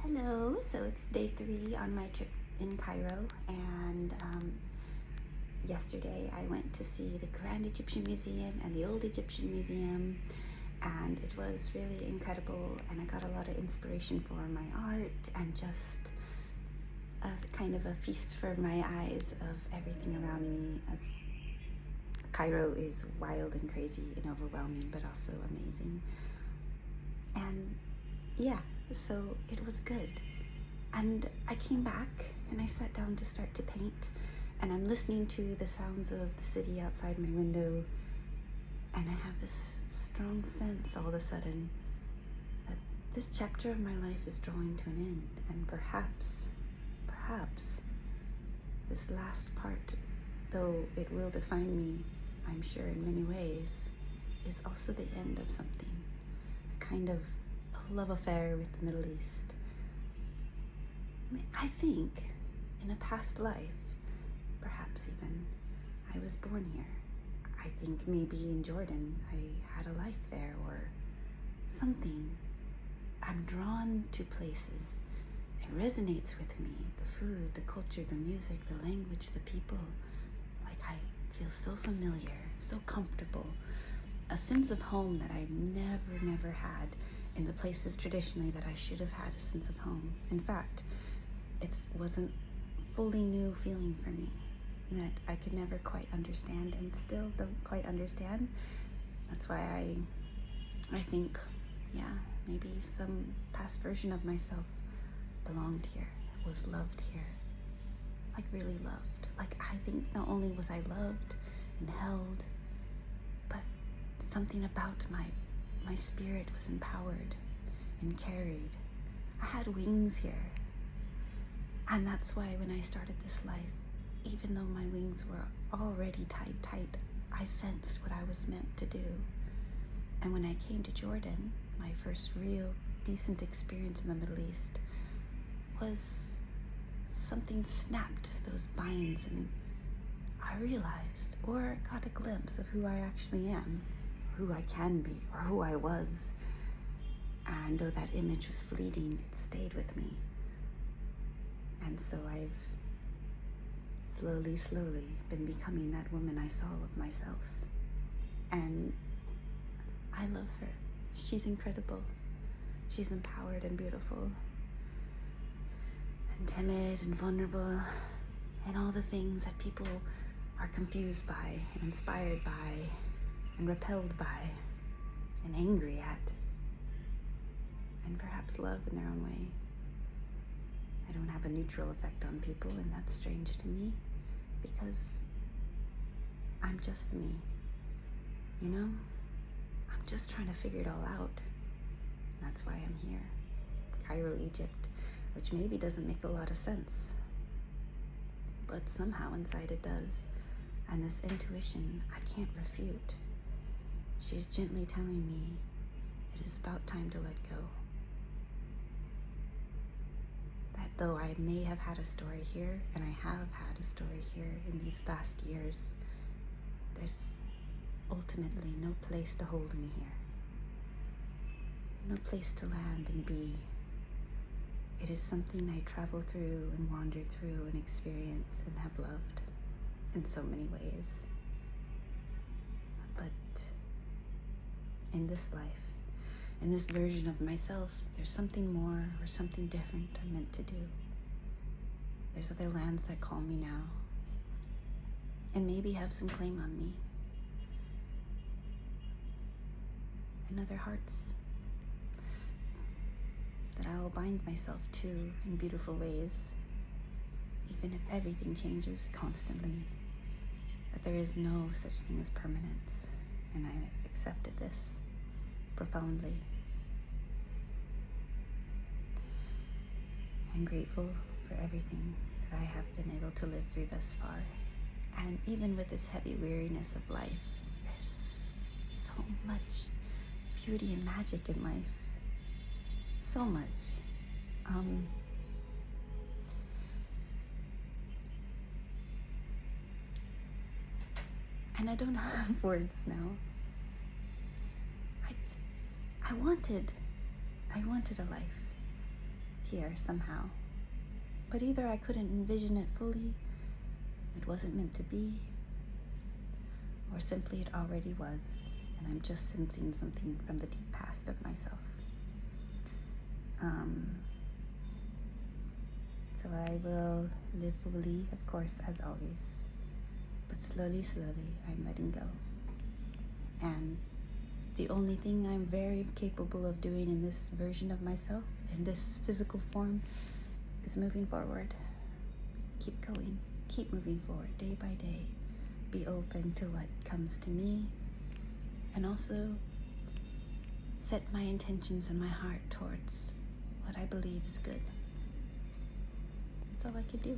Hello, so it's day 3 on my trip in Cairo, and yesterday I went to see the Grand Egyptian Museum and the Old Egyptian Museum, and it was really incredible, and I got a lot of inspiration for my art and just a kind of a feast for my eyes of everything around me, as Cairo is wild and crazy and overwhelming, but also amazing. And yeah, so it was good. And I came back and I sat down to start to paint, and I'm listening to the sounds of the city outside my window, and I have this strong sense all of a sudden that this chapter of my life is drawing to an end, and perhaps this last part, though it will define me, I'm sure in many ways, is also the end of something, a kind of love affair with the Middle East. I think in a past life, perhaps even, I was born here. I think maybe in Jordan I had a life there or something. I'm drawn to places. It resonates with me. The food, the culture, the music, the language, the people. Like I feel so familiar, so comfortable. A sense of home that I've never had in the places traditionally that I should have had a sense of home. In fact, it wasn't fully new feeling for me that I could never quite understand and still don't quite understand. That's why I think, yeah, maybe some past version of myself belonged here, was loved here, like really loved. Like I think not only was I loved and held, but something about my spirit was empowered and carried. I had wings here. And that's why when I started this life, even though my wings were already tight, I sensed what I was meant to do. And when I came to Jordan, my first real decent experience in the Middle East, was something snapped those binds, and I realized or got a glimpse of who I actually am, who I can be, or who I was. And though that image was fleeting, it stayed with me. And so I've slowly been becoming that woman I saw of myself. And I love her. She's incredible. She's empowered and beautiful and timid and vulnerable and all the things that people are confused by and inspired by and repelled by and angry at and perhaps love in their own way. I don't have a neutral effect on people, and that's strange to me because I'm just me, you know? I'm just trying to figure it all out. That's why I'm here. Cairo, Egypt, which maybe doesn't make a lot of sense, but somehow inside it does. And this intuition I can't refute. She's gently telling me it is about time to let go. That though I may have had a story here, and I have had a story here in these last years, there's ultimately no place to hold me here. No place to land and be. It is something I travel through and wander through and experience and have loved in so many ways. But in this life, in this version of myself, there's something more or something different I'm meant to do. There's other lands that call me now and maybe have some claim on me. And other hearts that I will bind myself to in beautiful ways, even if everything changes constantly, that there is no such thing as permanence. And I accepted this profoundly. I'm grateful for everything that I have been able to live through thus far. And even with this heavy weariness of life, there's so much beauty and magic in life. So much. And I don't have words now. I wanted a life here somehow. But either I couldn't envision it fully, it wasn't meant to be, or simply it already was, and I'm just sensing something from the deep past of myself. So I will live fully, of course, as always. But slowly, slowly, I'm letting go. And the only thing I'm very capable of doing in this version of myself, in this physical form, is moving forward. Keep going. Keep moving forward day by day. Be open to what comes to me. And also set my intentions in my heart towards what I believe is good. That's all I could do.